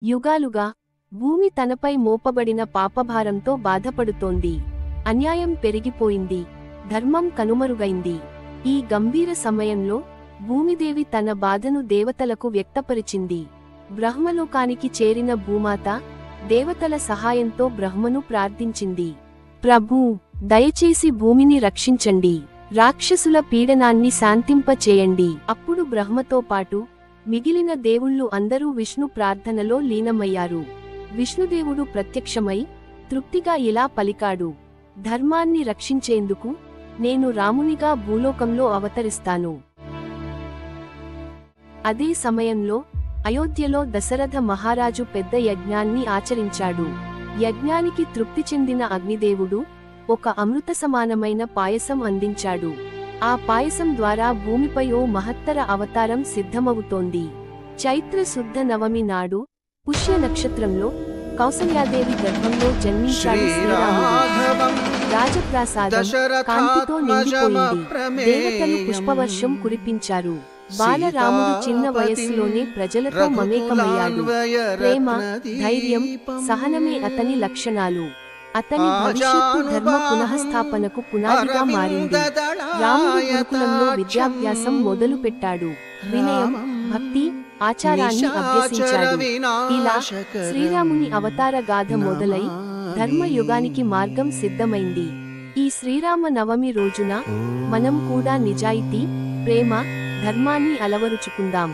యుగాలుగా భూమి తనపై మోపబడిన పాపభారంతో బాధపడుతోంది. అన్యాయం పెరిగిపోయింది, ధర్మం కనుమరుగైంది. ఈ గంభీర సమయంలో భూమిదేవి తన బాధను దేవతలకు వ్యక్తపరిచింది. బ్రహ్మలోకానికి చేరిన భూమాత దేవతల సహాయంతో బ్రహ్మను ప్రార్థించింది. ప్రభూ, దయచేసి భూమిని రక్షించండి, రాక్షసుల పీడనాన్ని శాంతింపచేయండి. అప్పుడు బ్రహ్మతో పాటు మిగిలిన దేవుళ్ళు అందరూ విష్ణు ప్రార్థనలో లీనమయ్యారు. విష్ణుదేవుడు ప్రత్యక్షమై తృప్తిగా ఇలా పలికాడు: ధర్మాన్ని రక్షించేందుకు నేను రామునిగా భూలోకంలో అవతరిస్తాను. అదే సమయంలో అయోధ్యలో దశరథ మహారాజు పెద్ద యజ్ఞాన్ని ఆచరించాడు. యజ్ఞానికి తృప్తి చెందిన అగ్నిదేవుడు ఒక అమృత సమానమైన పాయసం అందించాడు. ఆ పాయసం ద్వారా భూమిపై ఓ మహత్తర అవతారం సిద్ధమవుతోంది. చైత్ర శుద్ధ నవమి నాడు పుష్య నక్షత్రంలో కౌసల్యాదేవి గర్భంలో జన్మించాడు శ్రీరాముడు. రాజప్రాసాదం కాంతితో నిండిపోయింది. దేవతలు పుష్పవర్షం కురిపించారు. బాలరాముడు చిన్న వయస్సులోనే ప్రజలతో మమేకమయ్యాడు. ప్రేమ, ధైర్యం, సహనమే అతని లక్షణాలు. అతని భవిష్యత్తు ధర్మ పునఃస్థాపనకు పునాదిగా మారింది. రాముడు గురుకులంలో విద్యాభ్యాసం మొదలుపెట్టాడు. వినయం, భక్తి, ఆచారాన్ని అభ్యసించాడు. ఇలా శ్రీరాముని అవతార గాథ మొదలై ధర్మయుగానికి మార్గం సిద్ధమైంది. ఈ శ్రీరామ నవమి రోజున మనం కూడా నిజాయితీ, ప్రేమ, ధర్మాన్ని అలవరుచుకుందాం.